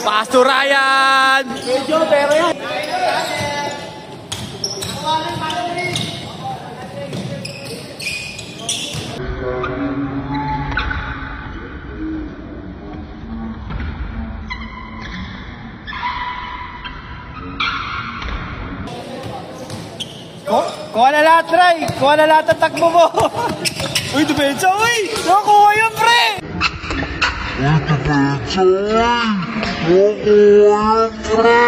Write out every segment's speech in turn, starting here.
Pastor Ryan! Medyo, pero yan. Kuha na lahat, Ray! Kuha na lahat ang takbo mo! Uy, depensa, uy! Nakuha yun, pre! Uy, depensa, uy! Nakuha yun, pre!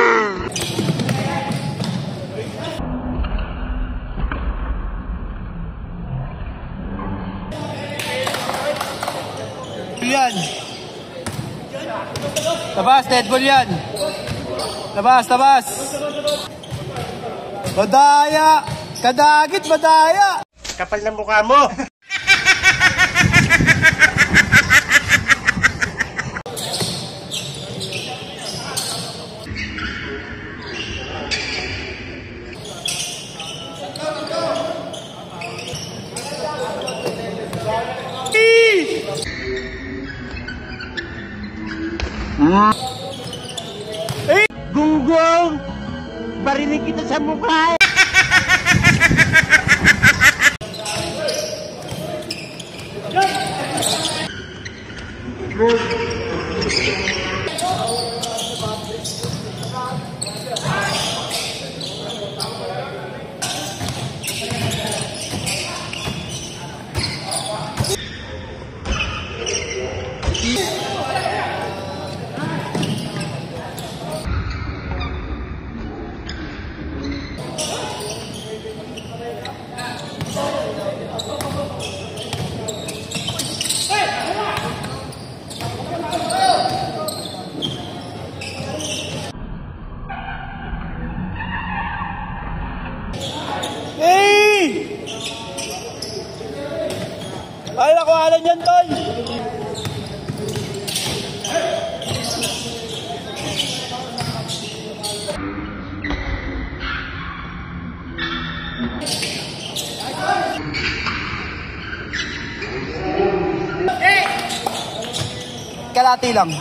Yan! Labas, dead ball yan! Labas, labas! Badaya! Kadagit, badaya! Kapal na mukha mo. Gunggong! Barinig kita sa mukha. Ay, nakuhalan yan, tol! Kalati lang.